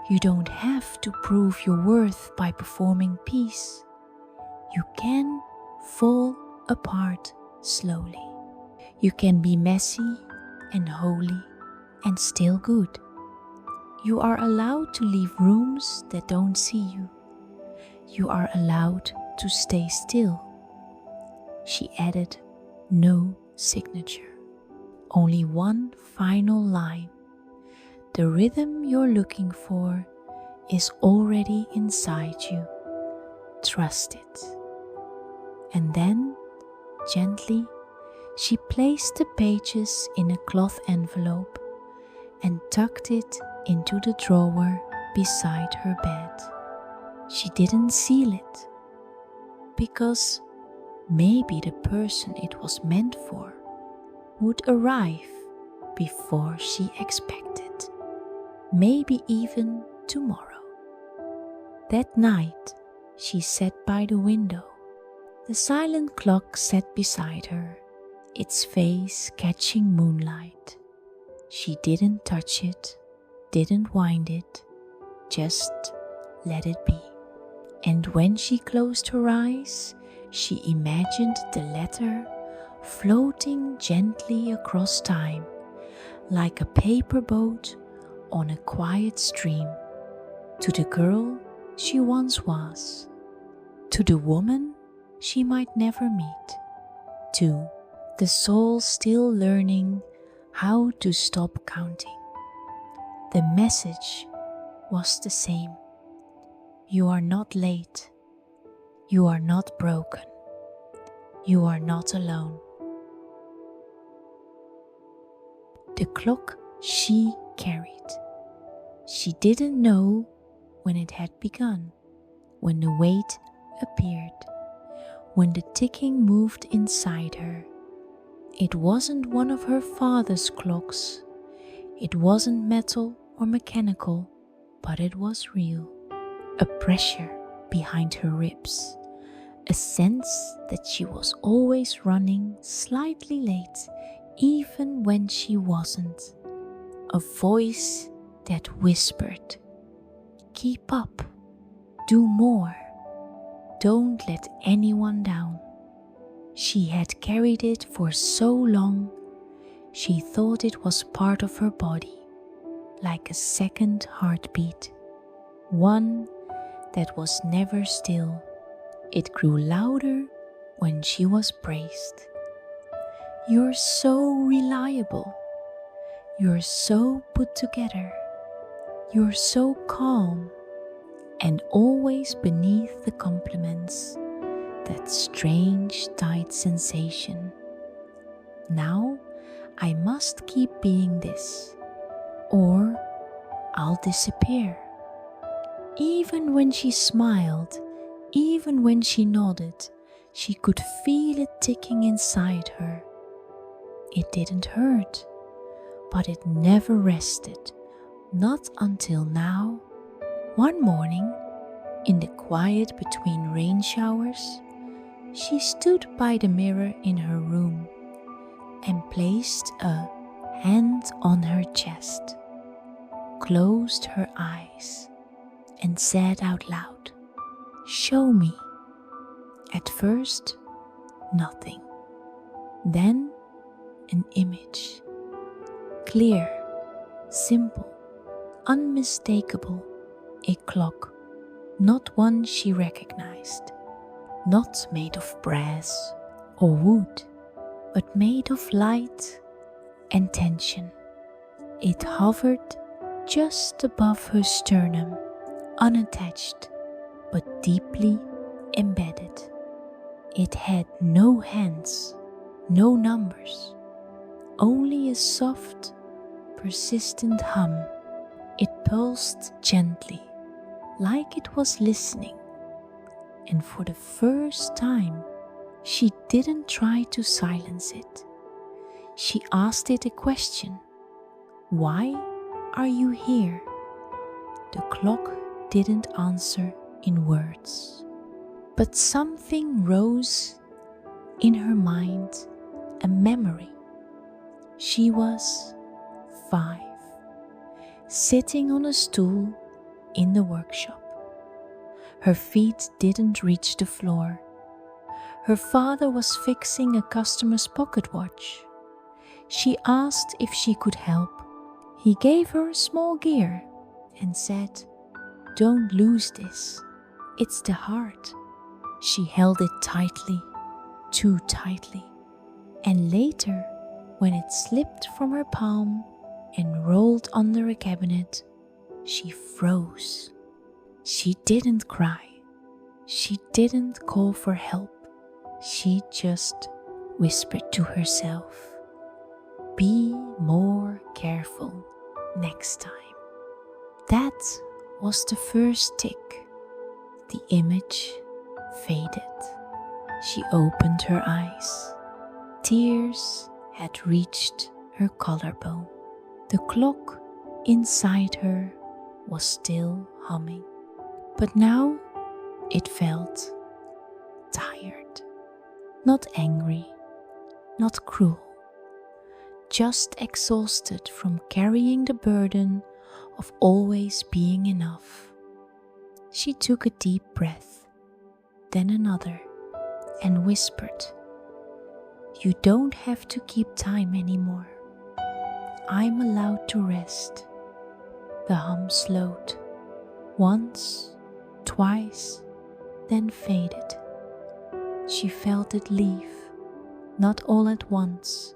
You don't have to prove your worth by performing peace. You can fall apart slowly. You can be messy and holy and still good. You are allowed to leave rooms that don't see you. You are allowed to stay still. She added no signature, only one final line. The rhythm you're looking for is already inside you. Trust it. And then, gently, she placed the pages in a cloth envelope and tucked it into the drawer beside her bed. She didn't seal it, because maybe the person it was meant for would arrive before she expected, maybe even tomorrow. That night, she sat by the window. The silent clock sat beside her, its face catching moonlight. She didn't touch it, didn't wind it, just let it be. And when she closed her eyes, she imagined the letter floating gently across time, like a paper boat on a quiet stream, to the girl she once was, to the woman she might never meet, to the soul still learning how to stop counting. The message was the same. You are not late. You are not broken. You are not alone. The clock she carried. She didn't know when it had begun, when the weight appeared, when the ticking moved inside her. It wasn't one of her father's clocks. It wasn't metal or mechanical, but it was real. A pressure behind her ribs, a sense that she was always running slightly late, even when she wasn't. A voice that whispered, "Keep up, do more, don't let anyone down." She had carried it for so long, she thought it was part of her body, like a second heartbeat, one that was never still. It grew louder when she was praised. "You're so reliable. You're so put together. You're so calm." And always beneath the compliments, that strange tight sensation. Now I must keep being this, or I'll disappear. Even when she smiled, even when she nodded, she could feel it ticking inside her. It didn't hurt, but it never rested, not until now. One morning, in the quiet between rain showers, she stood by the mirror in her room and placed a hand on her chest, closed her eyes, and said out loud, "Show me." At first, nothing. Then, an image. Clear, simple, unmistakable. A clock, not one she recognized. Not made of brass or wood, but made of light and tension. It hovered just above her sternum, unattached, but deeply embedded. It had no hands, no numbers, only a soft, persistent hum. It pulsed gently, like it was listening. And for the first time, she didn't try to silence it. She asked it a question. "Why are you here?" The clock didn't answer in words, but something rose in her mind, a memory. She was 5, sitting on a stool in the workshop. Her feet didn't reach the floor. Her father was fixing a customer's pocket watch. She asked if she could help. He gave her a small gear and said, "Don't lose this. It's the heart." She held it tightly, too tightly, and later, when it slipped from her palm and rolled under a cabinet, she froze. She didn't cry. She didn't call for help. She just whispered to herself, "Be more careful next time." That was the first tick. The image faded. She opened her eyes. Tears had reached her collarbone. The clock inside her was still humming, but now it felt tired. Not angry, not cruel, just exhausted from carrying the burden of always being enough. She took a deep breath, then another, and whispered, "You don't have to keep time anymore. I'm allowed to rest." The hum slowed, once, twice, then faded. She felt it leave, not all at once,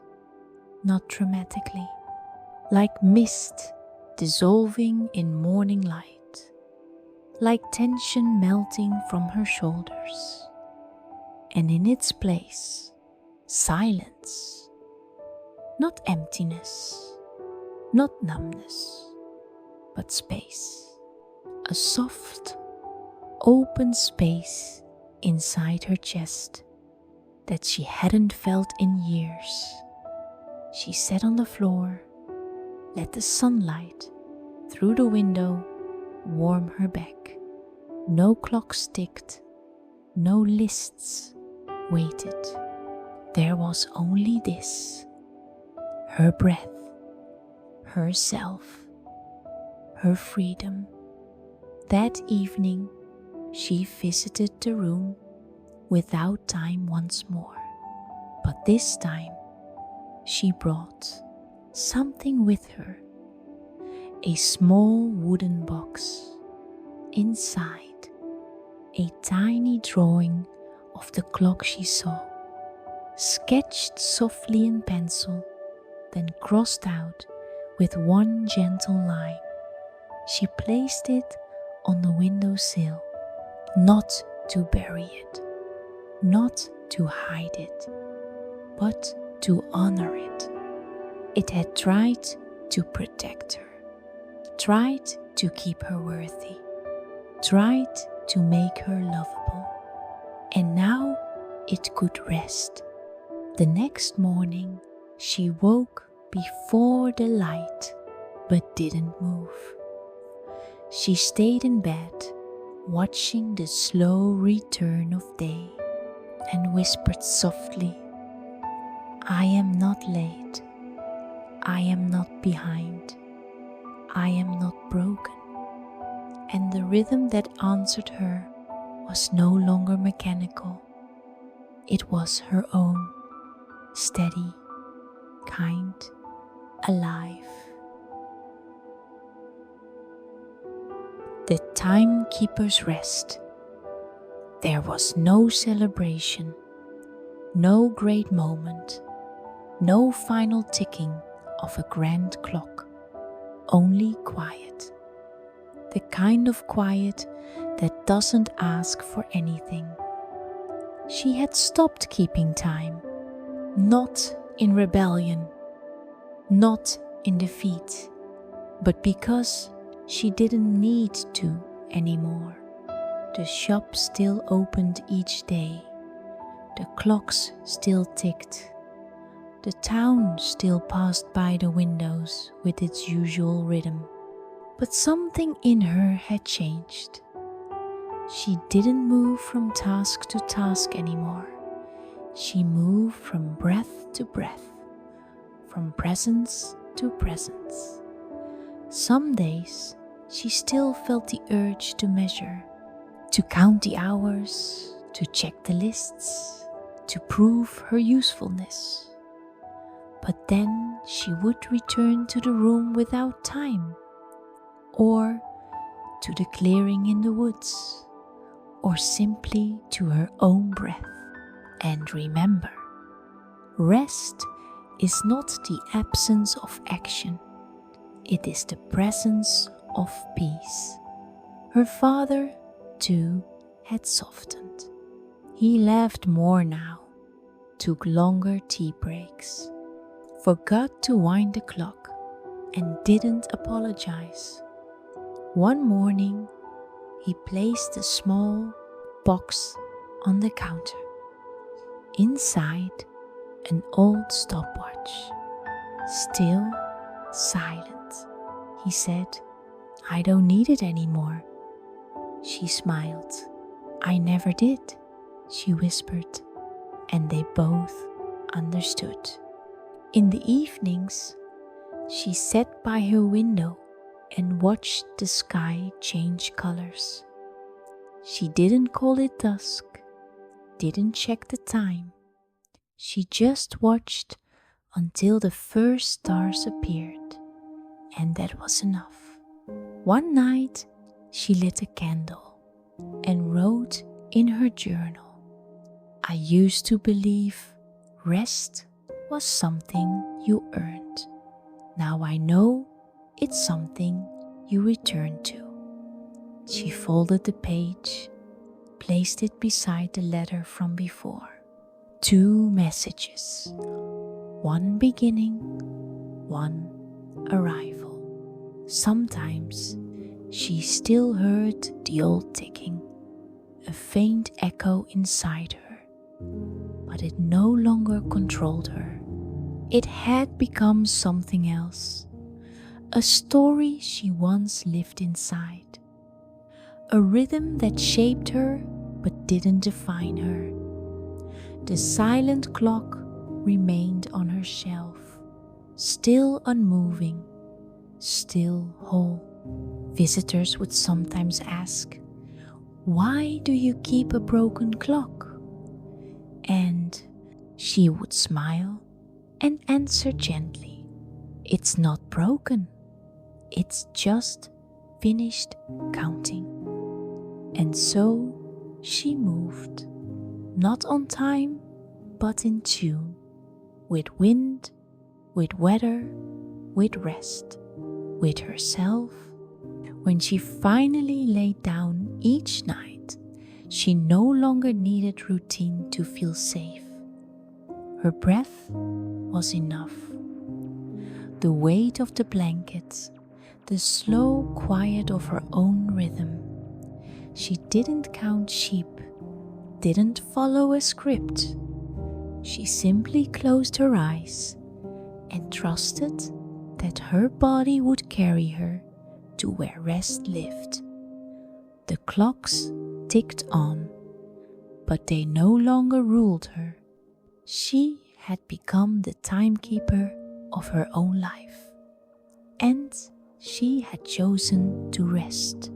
not dramatically, like mist dissolving in morning light, like tension melting from her shoulders, and in its place, silence, not emptiness, not numbness, but space, a soft, open space inside her chest that she hadn't felt in years. She sat on the floor, let the sunlight through the window warm her back. No clocks ticked, no lists waited. There was only this, her breath, herself, her freedom. That evening, she visited the room without time once more, but this time she brought something with her, a small wooden box. Inside, a tiny drawing of the clock she saw, sketched softly in pencil, then crossed out with one gentle line. She placed it on the windowsill, not to bury it, not to hide it, but to honor it. It had tried to protect her, tried to keep her worthy, tried to make her lovable, and now it could rest. The next morning, she woke before the light, but didn't move. She stayed in bed, watching the slow return of day, and whispered softly, "I am not late. I am not behind. I am not broken." And the rhythm that answered her was no longer mechanical. It was her own, steady, kind, alive. The timekeeper's rest. There was no celebration, no great moment, no final ticking of a grand clock, only quiet. The kind of quiet that doesn't ask for anything. She had stopped keeping time, not in rebellion, not in defeat, but because she didn't need to anymore. The shop still opened each day, the clocks still ticked, the town still passed by the windows with its usual rhythm. But something in her had changed. She didn't move from task to task anymore. She moved from breath to breath, from presence to presence. Some days she still felt the urge to measure, to count the hours, to check the lists, to prove her usefulness. But then she would return to the room without time, or to the clearing in the woods, or simply to her own breath. And remember, rest is not the absence of action, it is the presence of peace. Her father, too, had softened. He laughed more now, took longer tea breaks, forgot to wind the clock, and didn't apologize. One morning, he placed a small box on the counter, Inside, an old stopwatch. Still silent. He said, "I don't need it anymore." She smiled. "I never did," she whispered, and they both understood. In the evenings, she sat by her window and watched the sky change colors. She didn't call it dusk, didn't check the time. She just watched until the first stars appeared, and that was enough. One night, she lit a candle and wrote in her journal, "I used to believe rest was something you earned. Now I know it's something you return to." She folded the page, placed it beside the letter from before. 2 messages, one beginning, one arrival. Sometimes she still heard the old ticking, a faint echo inside her, but it no longer controlled her. It had become something else, a story she once lived inside, a rhythm that shaped her but didn't define her. The silent clock remained on her shelf, still unmoving, still whole. Visitors would sometimes ask, "Why do you keep a broken clock?" And she would smile and answer gently, "It's not broken, it's just finished counting." And so she moved, not on time, but in tune, with wind, with weather, with rest, with herself. When she finally laid down each night, she no longer needed routine to feel safe. Her breath was enough. The weight of the blanket, the slow quiet of her own rhythm. She didn't count sheep, didn't follow a script. She simply closed her eyes and trusted that her body would carry her to where rest lived. The clocks ticked on, but they no longer ruled her. She had become the timekeeper of her own life, and she had chosen to rest.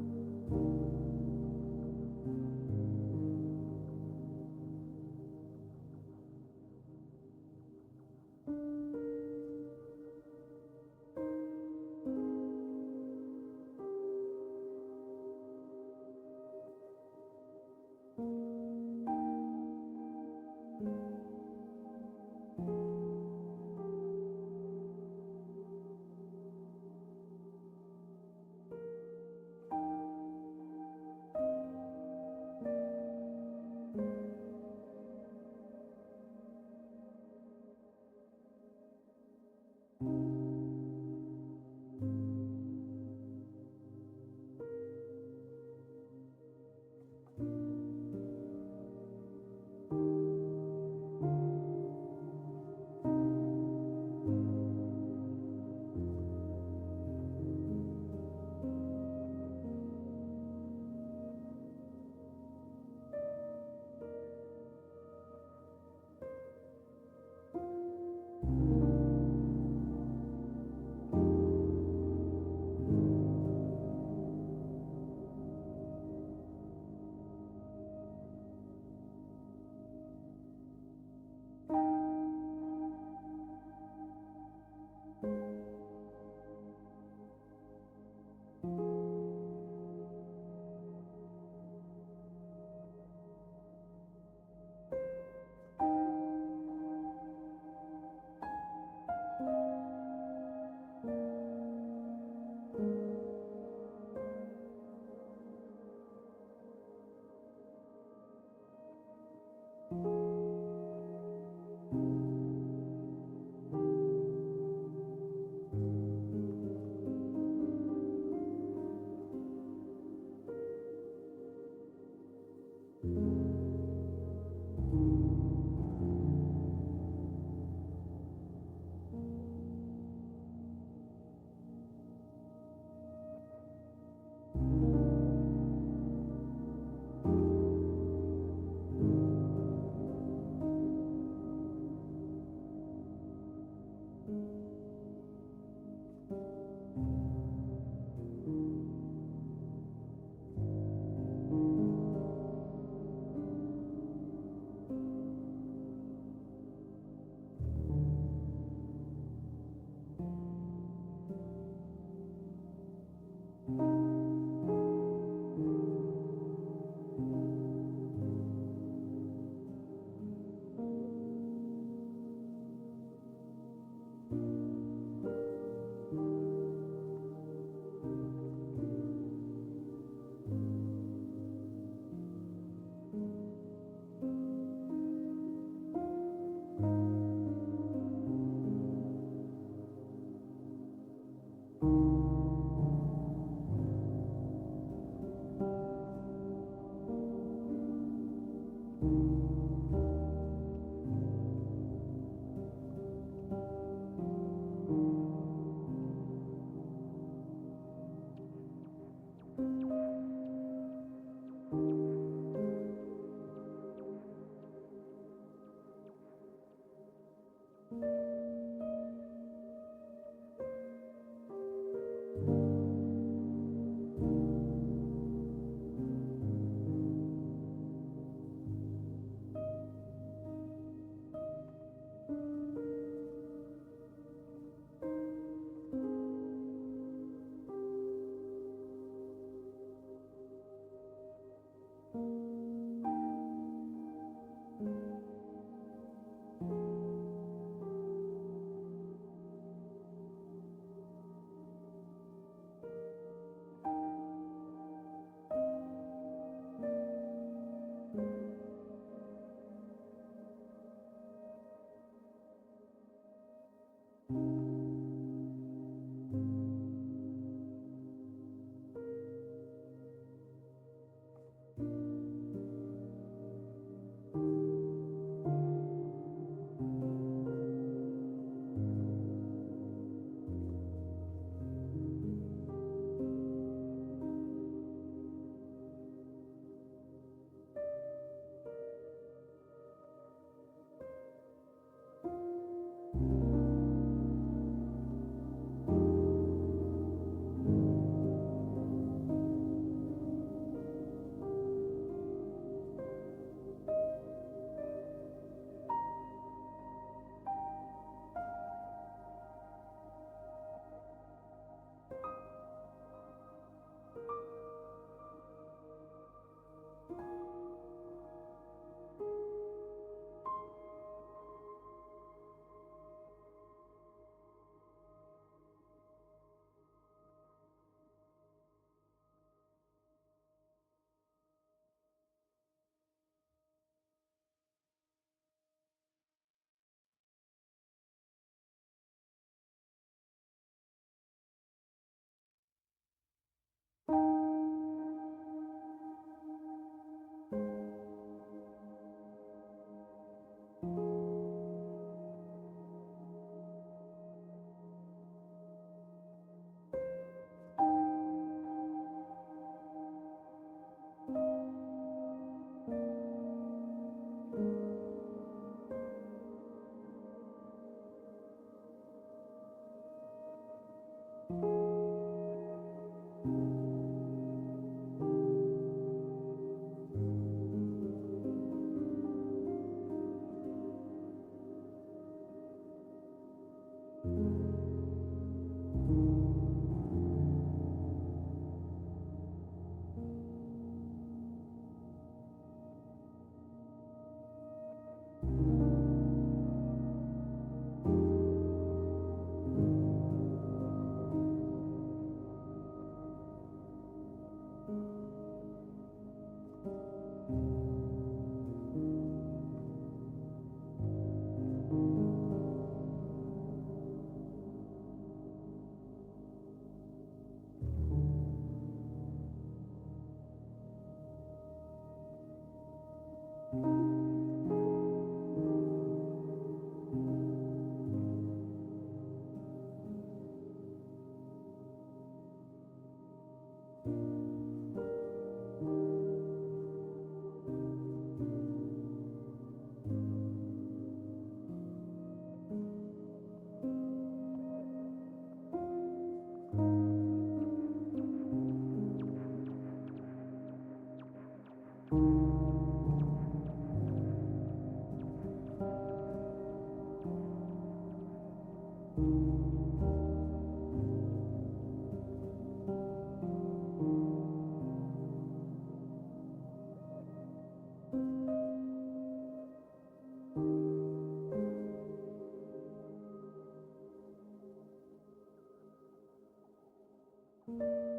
you.